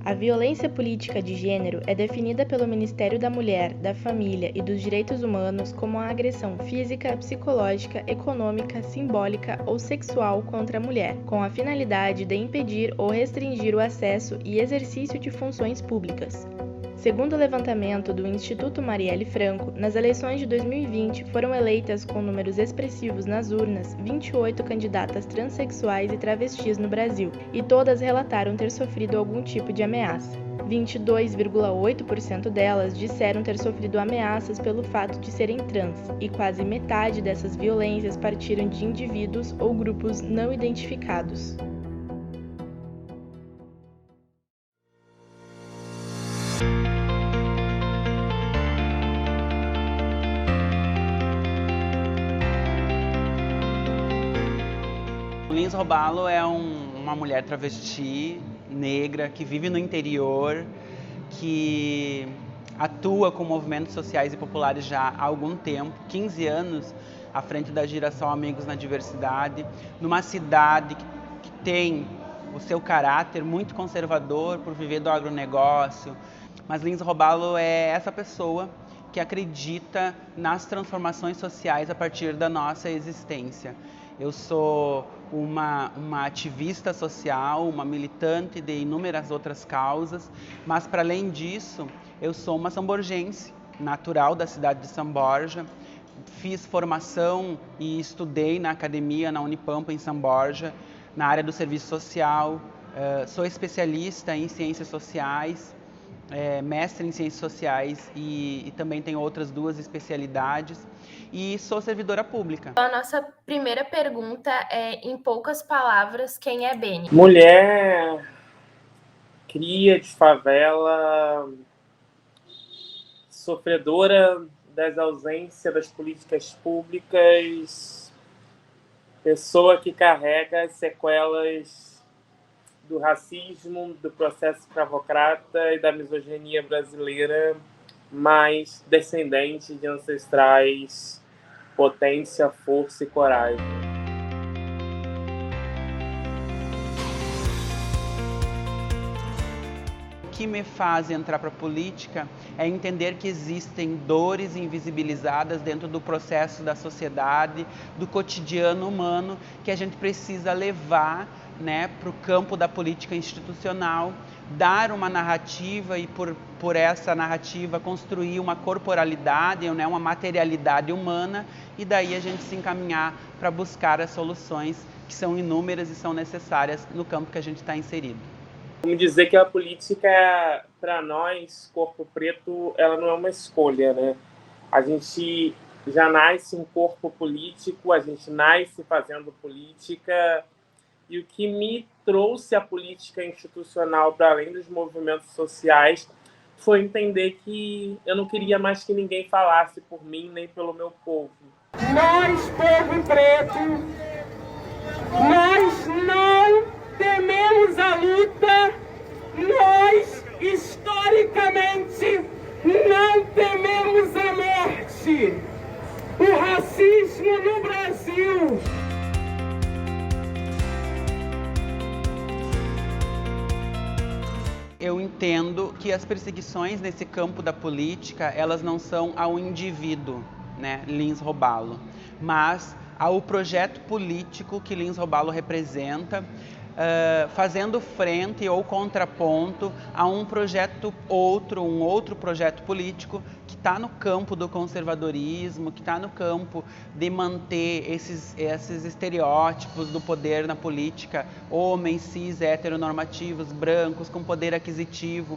A violência política de gênero é definida pelo Ministério da Mulher, da Família e dos Direitos Humanos como a agressão física, psicológica, econômica, simbólica ou sexual contra a mulher, com a finalidade de impedir ou restringir o acesso e exercício de funções públicas. Segundo o levantamento do Instituto Marielle Franco, nas eleições de 2020 foram eleitas com números expressivos nas urnas 28 candidatas transexuais e travestis no Brasil, e todas relataram ter sofrido algum tipo de ameaça. 22,8% delas disseram ter sofrido ameaças pelo fato de serem trans, e quase metade dessas violências partiram de indivíduos ou grupos não identificados. Lins Robalo é uma mulher travesti, negra, que vive no interior, que atua com movimentos sociais e populares já há algum tempo, 15 anos à frente da Girassol Amigos na Diversidade, numa cidade que tem o seu caráter muito conservador por viver do agronegócio. Mas Lins Robalo é essa pessoa que acredita nas transformações sociais a partir da nossa existência. Eu sou uma ativista social, uma militante de inúmeras outras causas, mas para além disso, eu sou uma samborgense, natural da cidade de São Borja. Fiz formação e estudei na academia, na Unipampa, em São Borja, na área do serviço social. Sou especialista em ciências sociais, mestre em ciências sociais e também tenho outras 2 especialidades e sou servidora pública. A nossa primeira pergunta é, em poucas palavras, quem é Beni? Mulher, cria de favela, sofredora das ausências das políticas públicas, pessoa que carrega as sequelas do racismo, do processo escravocrata e da misoginia brasileira, mas descendente de ancestrais, potência, força e coragem. O que me faz entrar para a política é entender que existem dores invisibilizadas dentro do processo da sociedade, do cotidiano humano, que a gente precisa levar, para o campo da política institucional, dar uma narrativa e por essa narrativa construir uma corporalidade, uma materialidade humana, e daí a gente se encaminhar para buscar as soluções que são inúmeras e são necessárias no campo que a gente está inserido. Vamos dizer que a política, para nós, corpo preto, ela não é uma escolha, né? A gente já nasce um corpo político, a gente nasce fazendo política. E o que me trouxe a política institucional para além dos movimentos sociais foi entender que eu não queria mais que ninguém falasse por mim nem pelo meu povo. Nós, povo preto, nós não tememos a luta, nós, historicamente, não tememos a morte. O racismo no Brasil. Eu entendo que as perseguições nesse campo da política, elas não são ao indivíduo, Lins Robalo, mas ao projeto político que Lins Robalo representa, fazendo frente ou contraponto a um outro projeto político que está no campo do conservadorismo, que está no campo de manter esses estereótipos do poder na política, homens cis, heteronormativos, brancos, com poder aquisitivo.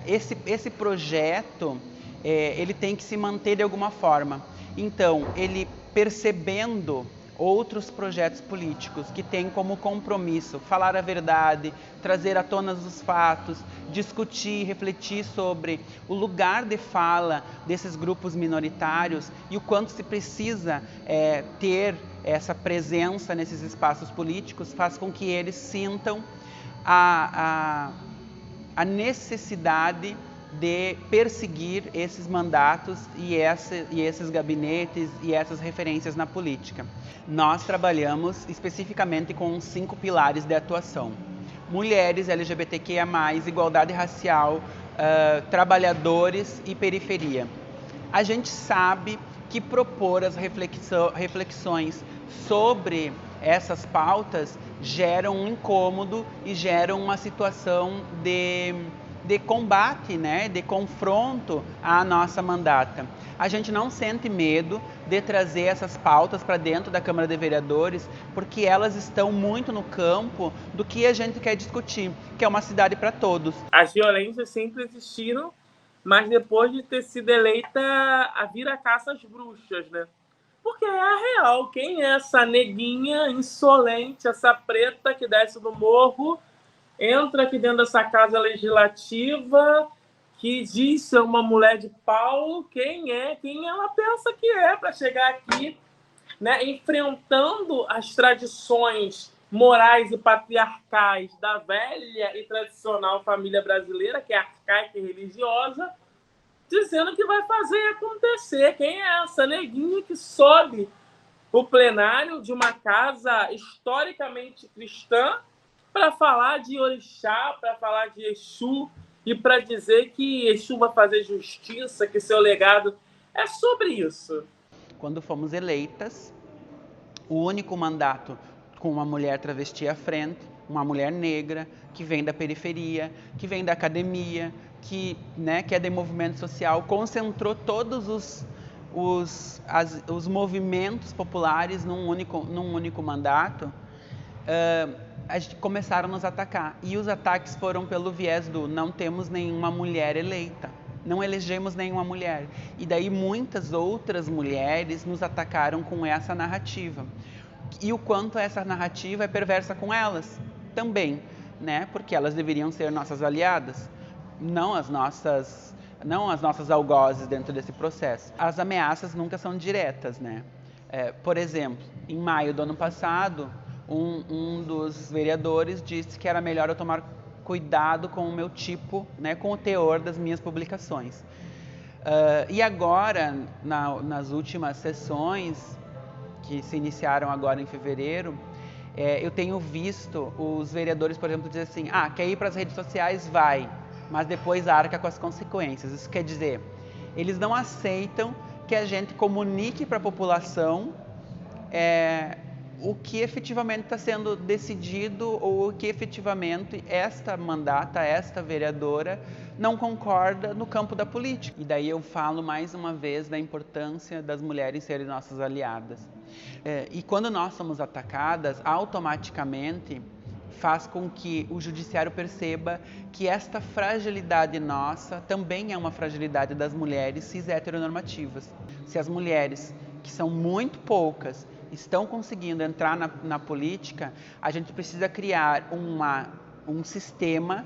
Esse projeto, ele tem que se manter de alguma forma. Então, ele percebendo outros projetos políticos que têm como compromisso falar a verdade, trazer à tona os fatos, discutir, refletir sobre o lugar de fala desses grupos minoritários e o quanto se precisa ter essa presença nesses espaços políticos, faz com que eles sintam a necessidade de perseguir esses mandatos e esses gabinetes e essas referências na política. Nós trabalhamos especificamente com 5 pilares de atuação. mulheres LGBTQIA+, igualdade racial, trabalhadores e periferia. A gente sabe que propor as reflexões sobre essas pautas geram um incômodo e geram uma situação de combate, né, de confronto à nossa mandata. A gente não sente medo de trazer essas pautas para dentro da Câmara de Vereadores, porque elas estão muito no campo do que a gente quer discutir, que é uma cidade para todos. As violências sempre existiram, mas depois de ter sido eleita, a vira caça às bruxas, né? Porque é a real. Quem é essa neguinha insolente, essa preta que desce do morro, entra aqui dentro dessa casa legislativa, que diz ser uma mulher de pau? Quem é? Quem ela pensa que é para chegar aqui, né, enfrentando as tradições morais e patriarcais da velha e tradicional família brasileira, que é arcaica e religiosa, dizendo que vai fazer acontecer. Quem é essa neguinha que sobe o plenário de uma casa historicamente cristã para falar de orixá, para falar de Exu e para dizer que Exu vai fazer justiça, que seu legado é sobre isso? Quando fomos eleitas, o único mandato com uma mulher travesti à frente, uma mulher negra, que vem da periferia, que vem da academia, que é de movimento social, concentrou todos os movimentos populares num único mandato, começaram a nos atacar. E os ataques foram pelo viés do não temos nenhuma mulher eleita, não elegemos nenhuma mulher. E daí muitas outras mulheres nos atacaram com essa narrativa. E o quanto essa narrativa é perversa com elas também, né? Porque elas deveriam ser nossas aliadas, não as nossas algozes dentro desse processo. As ameaças nunca são diretas, né? Por exemplo, em maio do ano passado, um dos vereadores disse que era melhor eu tomar cuidado com o meu tipo, né, com o teor das minhas publicações. E agora, nas últimas sessões, que se iniciaram agora em fevereiro, eu tenho visto os vereadores, por exemplo, dizer assim, quer ir para as redes sociais? Vai, mas depois arca com as consequências. Isso quer dizer, eles não aceitam que a gente comunique para a população o que efetivamente está sendo decidido ou o que efetivamente esta mandata, esta vereadora não concorda no campo da política. E daí eu falo mais uma vez da importância das mulheres serem nossas aliadas. E quando nós somos atacadas, automaticamente faz com que o judiciário perceba que esta fragilidade nossa também é uma fragilidade das mulheres cis heteronormativas. Se as mulheres, que são muito poucas, estão conseguindo entrar na política, a gente precisa criar um sistema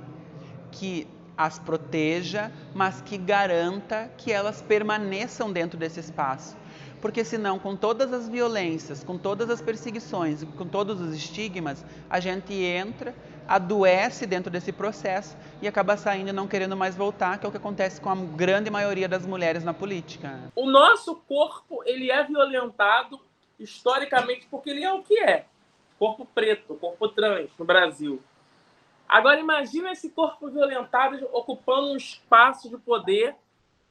que as proteja, mas que garanta que elas permaneçam dentro desse espaço. Porque senão, com todas as violências, com todas as perseguições, com todos os estigmas, a gente entra, adoece dentro desse processo e acaba saindo e não querendo mais voltar, que é o que acontece com a grande maioria das mulheres na política. O nosso corpo, ele é violentado historicamente porque ele é o que é. Corpo preto, corpo trans no Brasil. Agora imagina esse corpo violentado ocupando um espaço de poder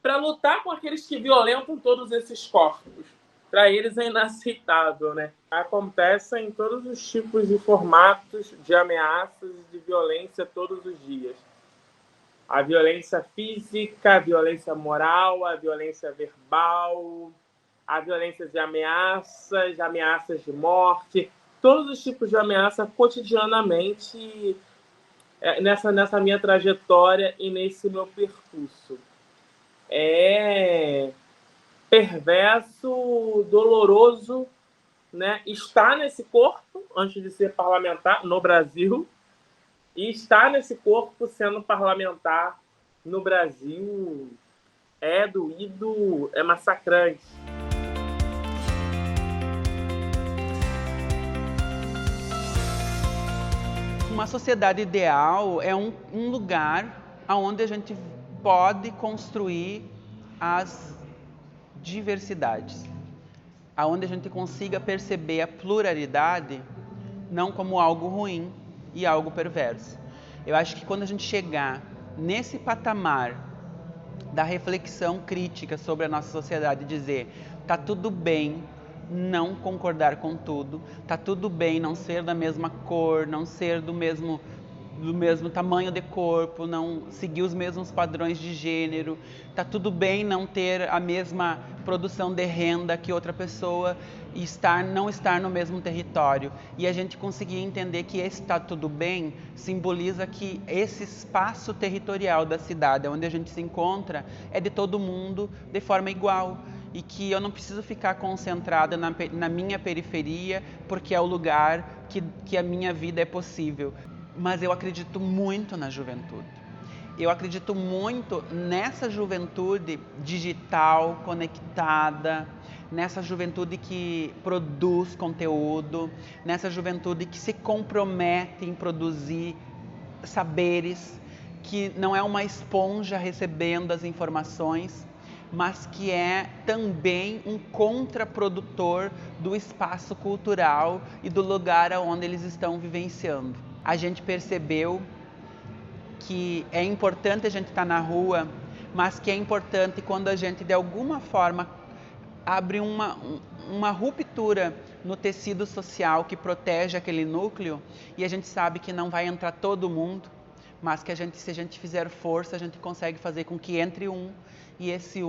para lutar com aqueles que violentam todos esses corpos. Para eles é inaceitável, né? Acontece em todos os tipos de formatos de ameaças e de violência todos os dias. A violência física, a violência moral, a violência verbal, a violência de ameaças de morte, todos os tipos de ameaça cotidianamente nessa minha trajetória e nesse meu percurso. É perverso, doloroso, né? Estar nesse corpo antes de ser parlamentar no Brasil e estar nesse corpo sendo parlamentar no Brasil é doído, é massacrante. Uma sociedade ideal é um lugar onde a gente pode construir as diversidades, onde a gente consiga perceber a pluralidade não como algo ruim e algo perverso, Eu acho que quando a gente chegar nesse patamar da reflexão crítica sobre a nossa sociedade e dizer, tá tudo bem não concordar com tudo, tá tudo bem não ser da mesma cor, não ser do mesmo tamanho de corpo, não seguir os mesmos padrões de gênero, tá tudo bem não ter a mesma produção de renda que outra pessoa e não estar no mesmo território. E a gente conseguir entender que esse tá tudo bem simboliza que esse espaço territorial da cidade onde a gente se encontra é de todo mundo de forma igual. E que eu não preciso ficar concentrada na minha periferia, porque é o lugar que a minha vida é possível. Mas eu acredito muito na juventude. Eu acredito muito nessa juventude digital, conectada, nessa juventude que produz conteúdo, nessa juventude que se compromete em produzir saberes, que não é uma esponja recebendo as informações, mas que é também um contraprodutor do espaço cultural e do lugar onde eles estão vivenciando. A gente percebeu que é importante a gente estar na rua, mas que é importante quando a gente, de alguma forma, abre uma ruptura no tecido social que protege aquele núcleo, e a gente sabe que não vai entrar todo mundo, mas que se a gente fizer força, a gente consegue fazer com que entre e esse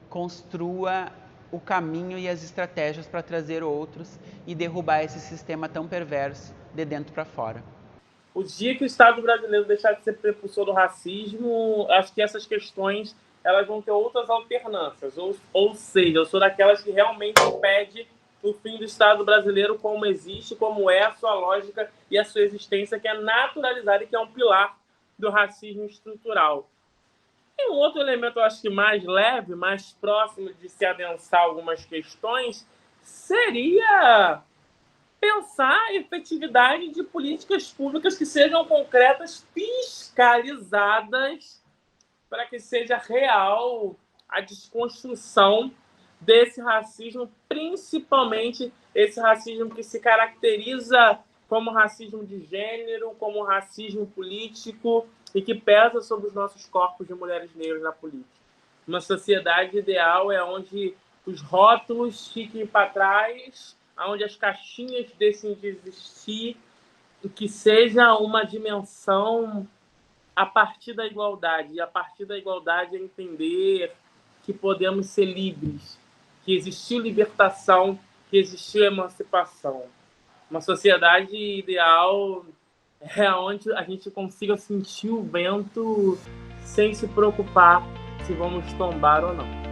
construa o caminho e as estratégias para trazer outros e derrubar esse sistema tão perverso de dentro para fora. O dia que o Estado brasileiro deixar de ser prepulsor do racismo, acho que essas questões elas vão ter outras alternâncias. Ou seja, eu sou daquelas que realmente pede o fim do Estado brasileiro como existe, como é a sua lógica e a sua existência, que é naturalizada e que é um pilar do racismo estrutural. E um outro elemento, eu acho que mais leve, mais próximo de se adensar algumas questões, seria pensar a efetividade de políticas públicas que sejam concretas, fiscalizadas, para que seja real a desconstrução desse racismo, principalmente esse racismo que se caracteriza como racismo de gênero, como racismo político e que pesa sobre os nossos corpos de mulheres negras na política. Uma sociedade ideal é onde os rótulos fiquem para trás, onde as caixinhas deixem de existir, e que seja uma dimensão a partir da igualdade. E a partir da igualdade é entender que podemos ser livres, que existiu libertação, que existiu emancipação. Uma sociedade ideal é onde a gente consiga sentir o vento sem se preocupar se vamos tombar ou não.